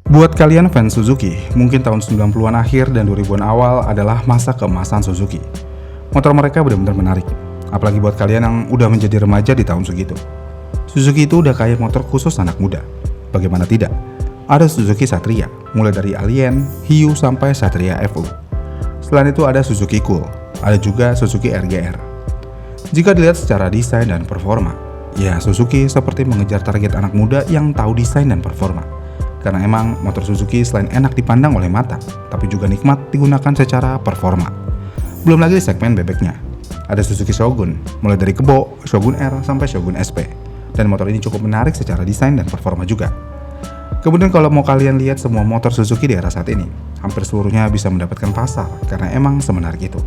Buat kalian fans Suzuki, mungkin tahun 90-an akhir dan 2000-an awal adalah masa keemasan Suzuki. Motor mereka benar-benar menarik, apalagi buat kalian yang udah menjadi remaja di tahun segitu. Suzuki itu udah kayak motor khusus anak muda. Bagaimana tidak? Ada Suzuki Satria, mulai dari Alien, Hiyu sampai Satria FU. Selain itu ada Suzuki Cool, ada juga Suzuki RGR. Jika dilihat secara desain dan performa, ya Suzuki seperti mengejar target anak muda yang tahu desain dan performa. Karena emang motor Suzuki selain enak dipandang oleh mata, tapi juga nikmat digunakan secara performa. Belum lagi di segmen bebeknya. Ada Suzuki Shogun, mulai dari Kebo, Shogun R, sampai Shogun SP. Dan motor ini cukup menarik secara desain dan performa juga. Kemudian kalau mau kalian lihat semua motor Suzuki di era saat ini, hampir seluruhnya bisa mendapatkan pasar, karena emang semenarik itu.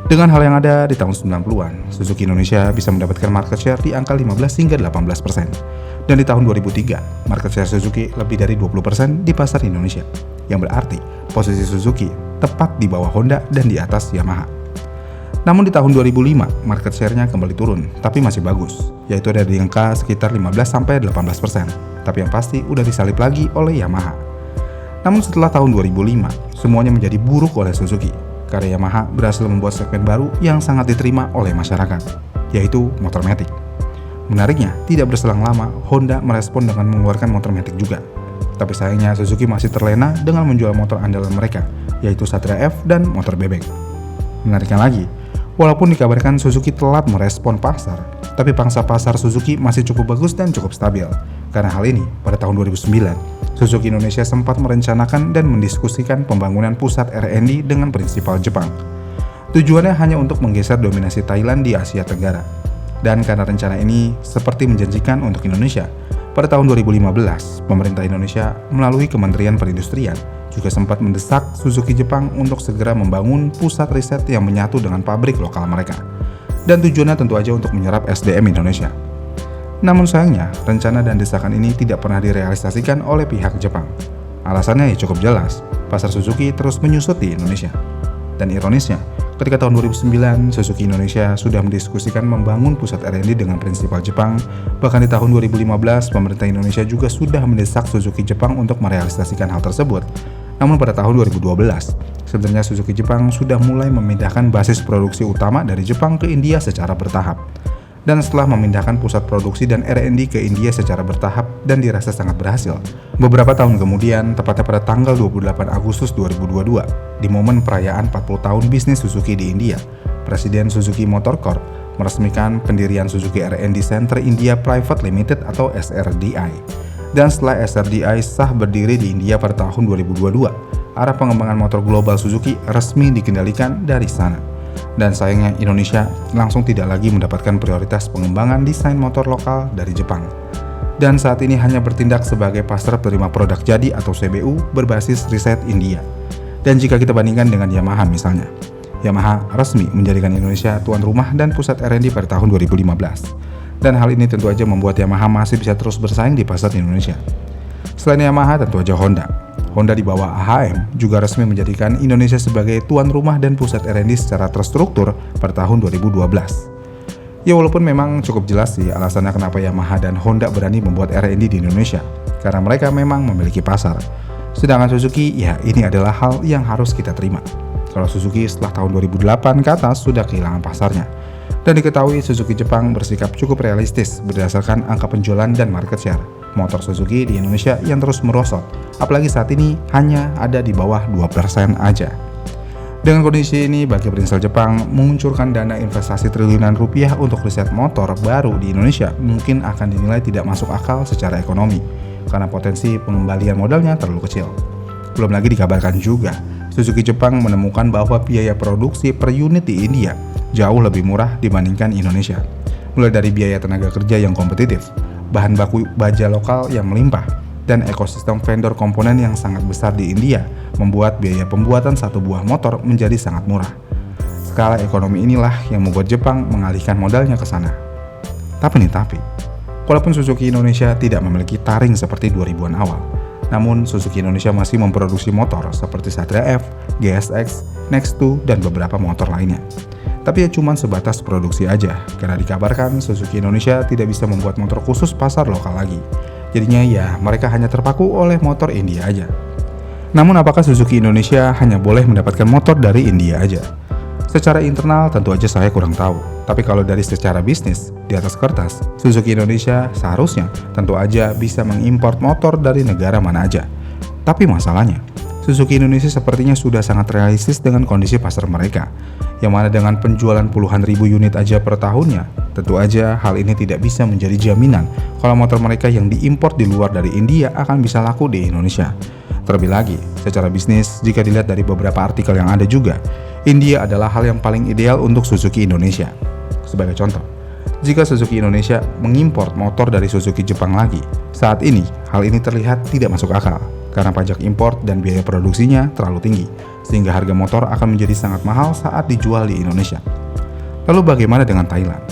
Dengan hal yang ada di tahun 90-an, Suzuki Indonesia bisa mendapatkan market share di angka 15 hingga 18%. Dan di tahun 2003, market share Suzuki lebih dari 20% di pasar Indonesia. Yang berarti, posisi Suzuki tepat di bawah Honda dan di atas Yamaha. Namun di tahun 2005, market share-nya kembali turun, tapi masih bagus, yaitu ada di angka sekitar 15-18%. Tapi yang pasti udah disalip lagi oleh Yamaha. Namun setelah tahun 2005, semuanya menjadi buruk oleh Suzuki, karena Yamaha berhasil membuat segmen baru yang sangat diterima oleh masyarakat, yaitu motor matic. Menariknya, tidak berselang lama, Honda merespon dengan mengeluarkan motor matic juga. Tapi sayangnya Suzuki masih terlena dengan menjual motor andalan mereka, yaitu Satria F dan motor bebek. Menariknya lagi, walaupun dikabarkan Suzuki telat merespon pasar, tapi pangsa pasar Suzuki masih cukup bagus dan cukup stabil. Karena hal ini, pada tahun 2009, Suzuki Indonesia sempat merencanakan dan mendiskusikan pembangunan pusat R&D dengan prinsipal Jepang. Tujuannya hanya untuk menggeser dominasi Thailand di Asia Tenggara. Dan karena rencana ini seperti menjanjikan untuk Indonesia, pada tahun 2015, pemerintah Indonesia melalui Kementerian Perindustrian juga sempat mendesak Suzuki Jepang untuk segera membangun pusat riset yang menyatu dengan pabrik lokal mereka. Dan tujuannya tentu aja untuk menyerap SDM Indonesia. Namun sayangnya, rencana dan desakan ini tidak pernah direalisasikan oleh pihak Jepang. Alasannya ya cukup jelas, pasar Suzuki terus menyusut di Indonesia. Dan ironisnya, ketika tahun 2009, Suzuki Indonesia sudah mendiskusikan membangun pusat R&D dengan prinsipal Jepang. Bahkan di tahun 2015, pemerintah Indonesia juga sudah mendesak Suzuki Jepang untuk merealisasikan hal tersebut. Namun pada tahun 2012, sebenarnya Suzuki Jepang sudah mulai memindahkan basis produksi utama dari Jepang ke India secara bertahap. Dan setelah memindahkan pusat produksi dan R&D ke India secara bertahap dan dirasa sangat berhasil, beberapa tahun kemudian, tepatnya pada tanggal 28 Agustus 2022, di momen perayaan 40 tahun bisnis Suzuki di India, Presiden Suzuki Motor Corp meresmikan pendirian Suzuki R&D Center India Private Limited atau SRDI. Dan setelah SRDI sah berdiri di India pada tahun 2022, arah pengembangan motor global Suzuki resmi dikendalikan dari sana. Dan sayangnya Indonesia langsung tidak lagi mendapatkan prioritas pengembangan desain motor lokal dari Jepang. Dan saat ini hanya bertindak sebagai pasar penerima produk jadi atau CBU berbasis riset India. Dan jika kita bandingkan dengan Yamaha misalnya, Yamaha resmi menjadikan Indonesia tuan rumah dan pusat R&D pada tahun 2015. Dan hal ini tentu aja membuat Yamaha masih bisa terus bersaing di pasar Indonesia. Selain Yamaha tentu aja Honda di bawah AHM juga resmi menjadikan Indonesia sebagai tuan rumah dan pusat R&D secara terstruktur pada tahun 2012. Ya walaupun memang cukup jelas sih alasannya kenapa Yamaha dan Honda berani membuat R&D di Indonesia, karena mereka memang memiliki pasar. Sedangkan Suzuki, ya ini adalah hal yang harus kita terima. Kalau Suzuki setelah tahun 2008 ke atas sudah kehilangan pasarnya. Dan diketahui Suzuki Jepang bersikap cukup realistis berdasarkan angka penjualan dan market share motor Suzuki di Indonesia yang terus merosot, apalagi saat ini hanya ada di bawah 2% aja. Dengan kondisi ini, bagi berinisial Jepang menguncurkan dana investasi triliunan rupiah untuk riset motor baru di Indonesia mungkin akan dinilai tidak masuk akal secara ekonomi, karena potensi pengembalian modalnya terlalu kecil. Belum lagi dikabarkan juga, Suzuki Jepang menemukan bahwa biaya produksi per unit di India jauh lebih murah dibandingkan Indonesia. Mulai dari biaya tenaga kerja yang kompetitif, bahan baku baja lokal yang melimpah, dan ekosistem vendor komponen yang sangat besar di India membuat biaya pembuatan satu buah motor menjadi sangat murah. Skala ekonomi inilah yang membuat Jepang mengalihkan modalnya ke sana. Tapi, walaupun Suzuki Indonesia tidak memiliki taring seperti 2000-an awal, namun Suzuki Indonesia masih memproduksi motor seperti Satria F, GSX, Next2, dan beberapa motor lainnya. Tapi ya cuman sebatas produksi aja, karena dikabarkan Suzuki Indonesia tidak bisa membuat motor khusus pasar lokal lagi. Jadinya ya mereka hanya terpaku oleh motor India aja. Namun apakah Suzuki Indonesia hanya boleh mendapatkan motor dari India aja? Secara internal tentu aja saya kurang tahu. Tapi kalau dari secara bisnis, di atas kertas, Suzuki Indonesia seharusnya tentu aja bisa mengimpor motor dari negara mana aja. Tapi masalahnya, Suzuki Indonesia sepertinya sudah sangat realistis dengan kondisi pasar mereka, yang mana dengan penjualan puluhan ribu unit aja per tahunnya, tentu aja hal ini tidak bisa menjadi jaminan kalau motor mereka yang diimpor di luar dari India akan bisa laku di Indonesia. Terlebih lagi, secara bisnis, jika dilihat dari beberapa artikel yang ada juga, India adalah hal yang paling ideal untuk Suzuki Indonesia. Sebagai contoh, jika Suzuki Indonesia mengimpor motor dari Suzuki Jepang lagi, saat ini hal ini terlihat tidak masuk akal karena pajak impor dan biaya produksinya terlalu tinggi, sehingga harga motor akan menjadi sangat mahal saat dijual di Indonesia. Lalu bagaimana dengan Thailand?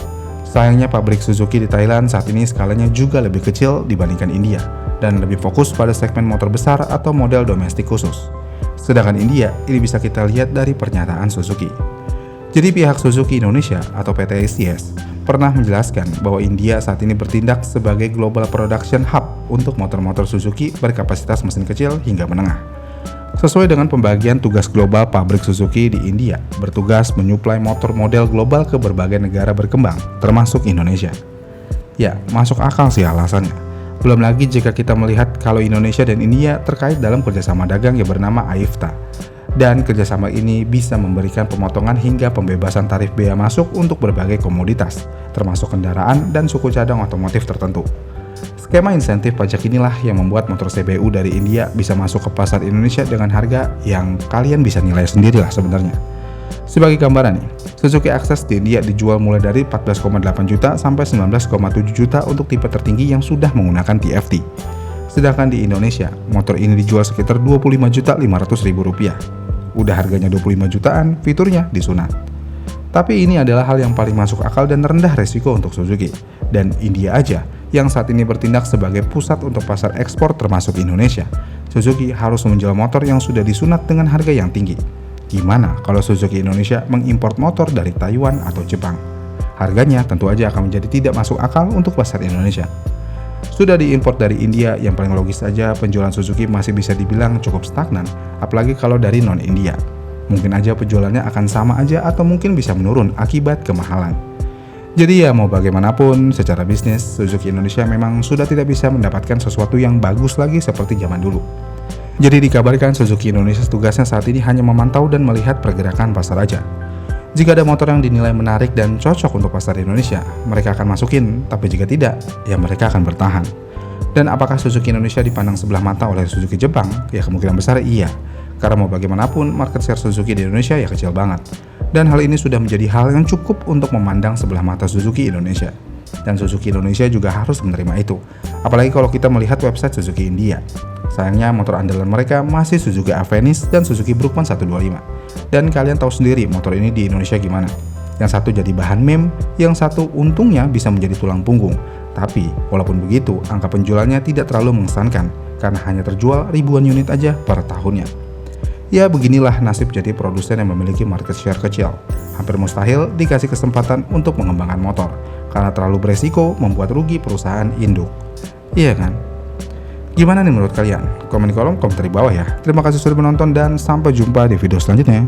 Sayangnya pabrik Suzuki di Thailand saat ini skalanya juga lebih kecil dibandingkan India dan lebih fokus pada segmen motor besar atau model domestik khusus. Sedangkan India, ini bisa kita lihat dari pernyataan Suzuki. Jadi pihak Suzuki Indonesia atau PT STS pernah menjelaskan bahwa India saat ini bertindak sebagai global production hub untuk motor-motor Suzuki berkapasitas mesin kecil hingga menengah. Sesuai dengan pembagian tugas global, pabrik Suzuki di India bertugas menyuplai motor model global ke berbagai negara berkembang, termasuk Indonesia. Ya, masuk akal sih alasannya. Belum lagi jika kita melihat kalau Indonesia dan India terkait dalam kerjasama dagang yang bernama AIFTA. Dan kerjasama ini bisa memberikan pemotongan hingga pembebasan tarif bea masuk untuk berbagai komoditas, termasuk kendaraan dan suku cadang otomotif tertentu. Skema insentif pajak inilah yang membuat motor CBU dari India bisa masuk ke pasar Indonesia dengan harga yang kalian bisa nilai sendirilah sebenarnya. Sebagai gambaran nih, Suzuki Access di India dijual mulai dari 14,8 juta sampai 19,7 juta untuk tipe tertinggi yang sudah menggunakan TFT. Sedangkan di Indonesia, motor ini dijual sekitar 25.500.000 rupiah. Udah harganya 25 jutaan, fiturnya disunat. Tapi ini adalah hal yang paling masuk akal dan rendah resiko untuk Suzuki. Dan India aja yang saat ini bertindak sebagai pusat untuk pasar ekspor termasuk Indonesia. Suzuki harus menjual motor yang sudah disunat dengan harga yang tinggi. Gimana kalau Suzuki Indonesia mengimpor motor dari Taiwan atau Jepang? Harganya tentu aja akan menjadi tidak masuk akal untuk pasar Indonesia. Sudah diimpor dari India, yang paling logis saja penjualan Suzuki masih bisa dibilang cukup stagnan, apalagi kalau dari non-India. Mungkin aja penjualannya akan sama aja atau mungkin bisa menurun akibat kemahalan. Jadi ya mau bagaimanapun, secara bisnis, Suzuki Indonesia memang sudah tidak bisa mendapatkan sesuatu yang bagus lagi seperti zaman dulu. Jadi dikabarkan Suzuki Indonesia tugasnya saat ini hanya memantau dan melihat pergerakan pasar aja. Jika ada motor yang dinilai menarik dan cocok untuk pasar Indonesia, mereka akan masukin, tapi jika tidak, ya mereka akan bertahan. Dan apakah Suzuki Indonesia dipandang sebelah mata oleh Suzuki Jepang? Ya kemungkinan besar iya. Karena mau bagaimanapun, market share Suzuki di Indonesia ya kecil banget. Dan hal ini sudah menjadi hal yang cukup untuk memandang sebelah mata Suzuki Indonesia. Dan Suzuki Indonesia juga harus menerima itu. Apalagi kalau kita melihat website Suzuki India. Sayangnya motor andalan mereka masih Suzuki Avenis dan Suzuki Brookman 125. Dan kalian tahu sendiri motor ini di Indonesia gimana. Yang satu jadi bahan meme, yang satu untungnya bisa menjadi tulang punggung. Tapi walaupun begitu, angka penjualannya tidak terlalu mengesankan karena hanya terjual ribuan unit aja per tahunnya. Ya beginilah nasib jadi produsen yang memiliki market share kecil. Hampir mustahil dikasih kesempatan untuk mengembangkan motor karena terlalu beresiko membuat rugi perusahaan induk. Iya kan? Gimana nih menurut kalian? Komen di kolom komentar di bawah ya. Terima kasih sudah menonton dan sampai jumpa di video selanjutnya.